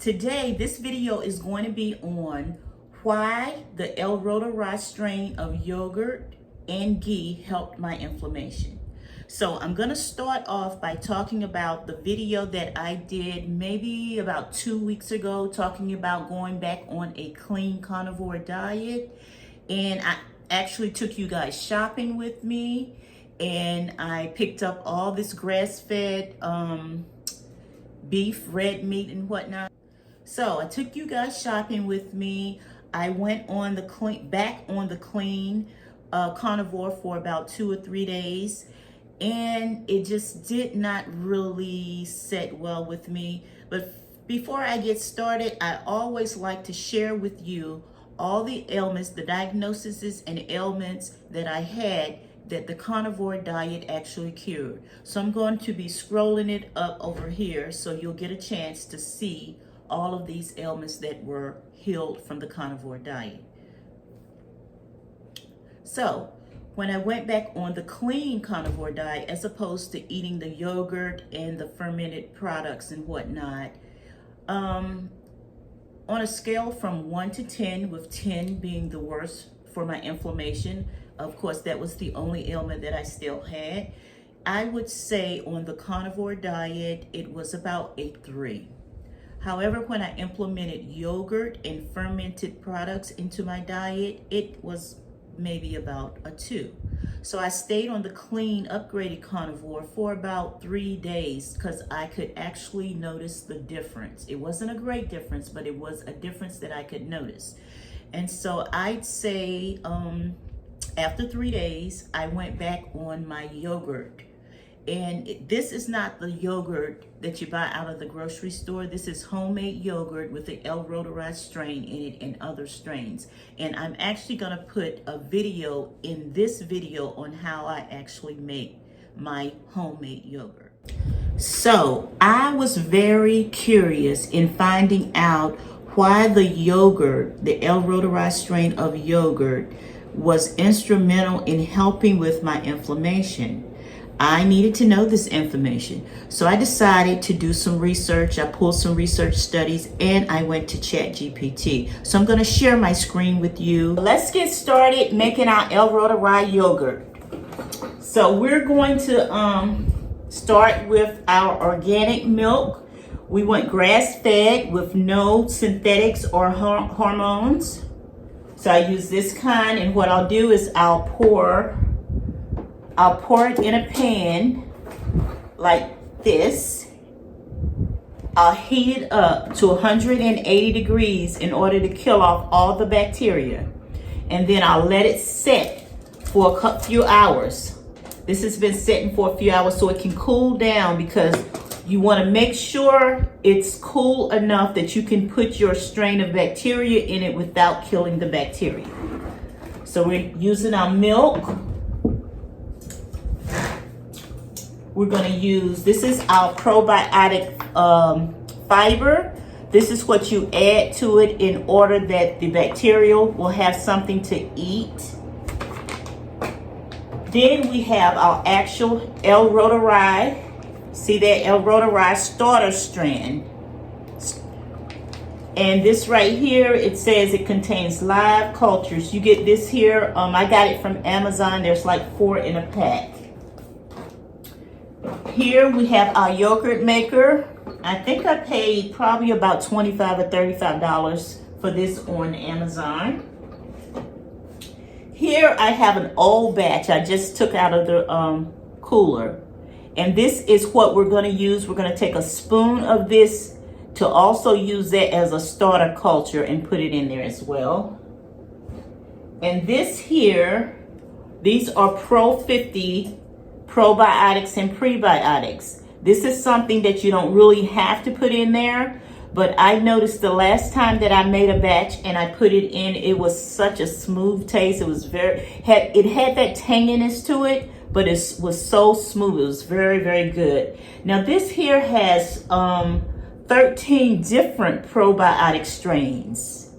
Today, this video is going to be on why the L Reuteri strain of yogurt and ghee helped my inflammation. So I'm going to start off by talking about the video that I did maybe about 2 weeks ago, talking about going back on a clean carnivore diet. And I actually took you guys shopping with me, and I picked up all this grass-fed beef, red meat, and whatnot. So I took you guys shopping with me. I went on the clean carnivore for about 2 or 3 days, and it just did not really set well with me. But before I get started, I always like to share with you all the ailments, the diagnoses and ailments that I had that the carnivore diet actually cured. So I'm going to be scrolling it up over here so you'll get a chance to see all of these ailments that were healed from the carnivore diet. So when I went back on the clean carnivore diet, as opposed to eating the yogurt and the fermented products and whatnot, on a scale from 1 to 10, with 10 being the worst for my inflammation, of course, that was the only ailment that I still had, I would say on the carnivore diet, it was about a 3. However, when I implemented yogurt and fermented products into my diet, it was maybe about a 2. So I stayed on the clean, upgraded carnivore for about 3 days because I could actually notice the difference. It wasn't a great difference, but it was a difference that I could notice. And so I'd say after 3 days, I went back on my yogurt. And this is not the yogurt that you buy out of the grocery store. This is homemade yogurt with the L Reuteri strain in it and other strains. And I'm actually gonna put a video in this video on how I actually make my homemade yogurt. So I was very curious in finding out why the yogurt, the L Reuteri strain of yogurt, was instrumental in helping with my inflammation. I needed to know this information. So I decided to do some research. I pulled some research studies and I went to ChatGPT. So I'm going to share my screen with you. Let's get started making our L Reuteri yogurt. So we're going to start with our organic milk. We want grass-fed with no synthetics or hormones. So I use this kind, and what I'll do is I'll pour it in a pan like this. I'll heat it up to 180 degrees in order to kill off all the bacteria. And then I'll let it set for a few hours. This has been setting for a few hours so it can cool down, because you want to make sure it's cool enough that you can put your strain of bacteria in it without killing the bacteria. So we're using our milk. We're going to use, this is our probiotic fiber. This is what you add to it in order that the bacteria will have something to eat. Then we have our actual L Reuteri. See that L Reuteri starter strand. And this right here, it says it contains live cultures. You get this here, I got it from Amazon. There's like 4 in a pack. Here we have our yogurt maker. I think I paid probably about $25 or $35 for this on Amazon. Here I have an old batch I just took out of the cooler. And this is what we're going to use. We're going to take a spoon of this to also use that as a starter culture and put it in there as well. And this here, these are Pro 50 probiotics and prebiotics. This is something that you don't really have to put in there, but I noticed the last time that I made a batch and I put it in, it was such a smooth taste. It was it had that tanginess to it, but it was so smooth. It was very, very good. Now this here has 13 different probiotic strains,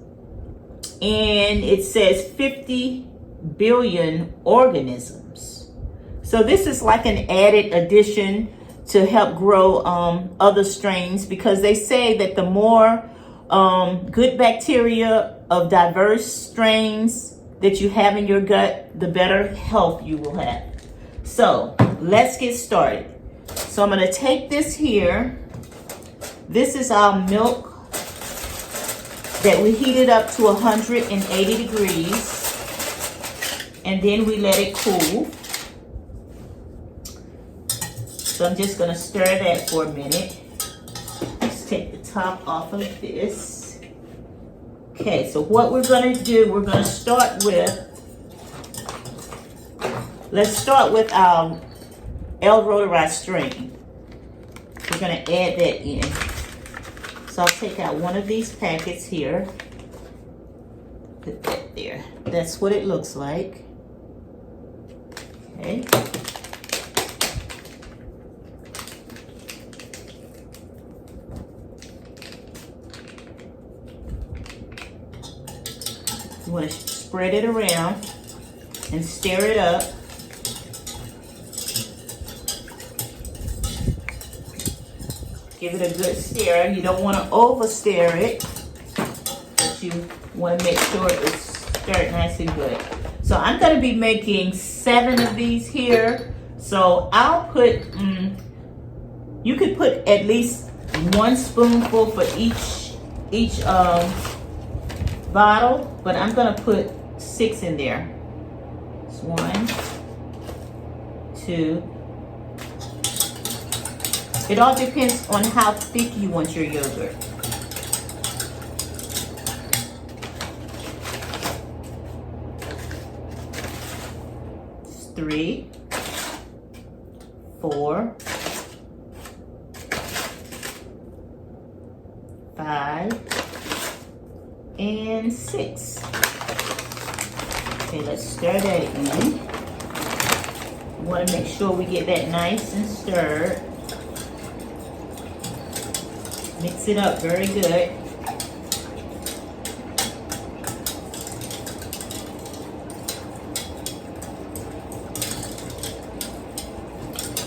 and it says 50 billion organisms. So this is like an added addition to help grow other strains, because they say that the more good bacteria of diverse strains that you have in your gut, the better health you will have. So let's get started. So I'm going to take this here. This is our milk that we heated up to 180 degrees, and then we let it cool. So I'm just going to stir that for a minute. Just take the top off of this. Okay, so what we're going to do, we're going to start with, let's start with our L Reuteri strain. We're going to add that in. So I'll take out one of these packets here. Put that there. That's what it looks like. Okay. You want to spread it around and stir it up. Give it a good stir. You don't want to over stir it, but you want to make sure it's stirred nice and good. So I'm going to be making 7 of these here. So I'll put, you could put at least 1 spoonful for each bottle, but I'm going to put 6 in there. It's 1, 2. It all depends on how thick you want your yogurt. It's 3, 4, 5, and 6. Okay, let's stir that in. We want to make sure we get that nice and stirred. Mix it up very good.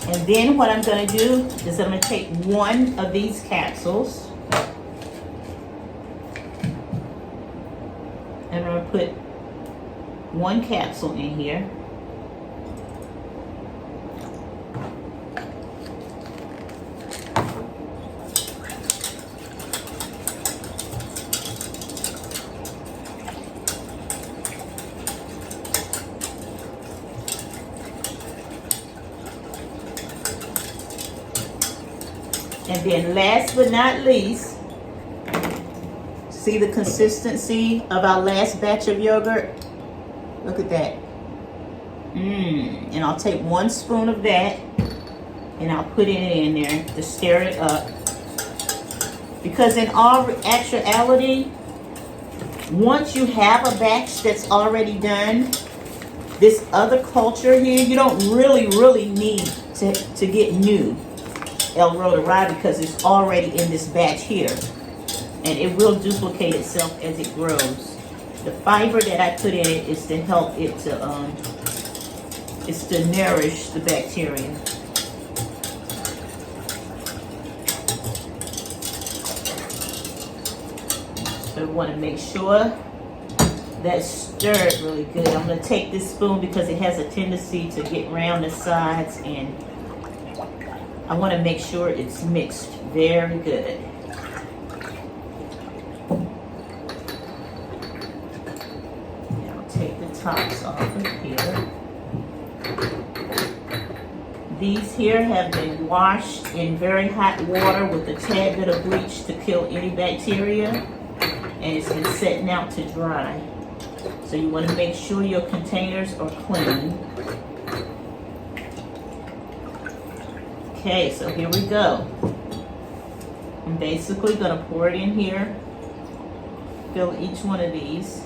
And then what I'm going to do is I'm going to take 1 of these capsules. And I'm going to put 1 capsule in here. And then last but not least, see the consistency of our last batch of yogurt? Look at that. And I'll take 1 spoon of that and I'll put it in there to stir it up. Because in all actuality, once you have a batch that's already done, this other culture here, you don't really need to get new L Reuteri because it's already in this batch here, and it will duplicate itself as it grows. The fiber that I put in it is to help it to it's to nourish the bacteria. So we want to make sure that's stirred really good. I'm going to take this spoon because it has a tendency to get round the sides, and I want to make sure it's mixed very good. Now I'll take the tops off of here. These here have been washed in very hot water with a tad bit of bleach to kill any bacteria, and it's been setting out to dry. So you want to make sure your containers are clean. Okay, so here we go. I'm basically going to pour it in here. Fill each one of these.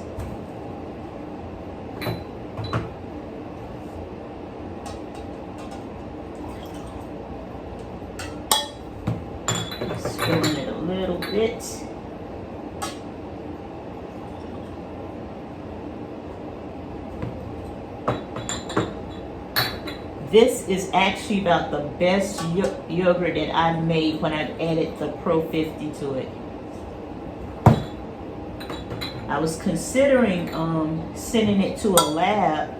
Spilling it a little bit. This is actually about the best yogurt that I've made when I've added the Pro 50 to it. I was considering sending it to a lab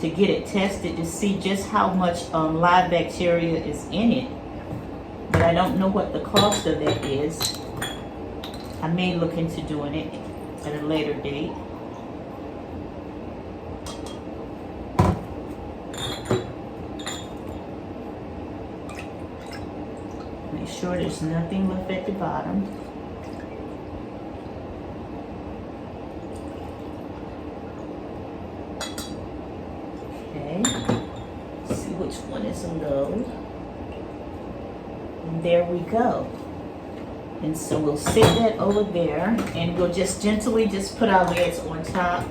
to get it tested to see just how much live bacteria is in it. But I don't know what the cost of that is. I may look into doing it at a later date. Make sure there's nothing left at the bottom. Okay, see which one is a low. And there we go. And so we'll sit that over there, and we'll just gently just put our lids on top.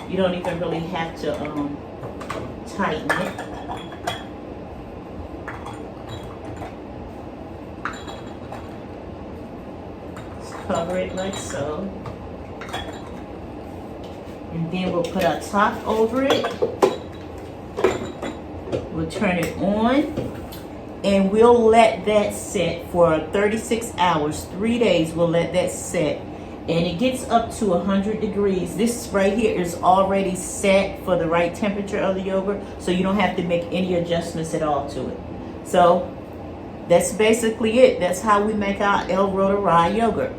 You don't even really have to tighten it. Just cover it like so. And then we'll put our top over it. We'll turn it on. And we'll let that set for 36 hours, 3 days. We'll let that set, and it gets up to 100 degrees. This right here is already set for the right temperature of the yogurt, so you don't have to make any adjustments at all to it. So that's basically it. That's how we make our L Reuteri yogurt.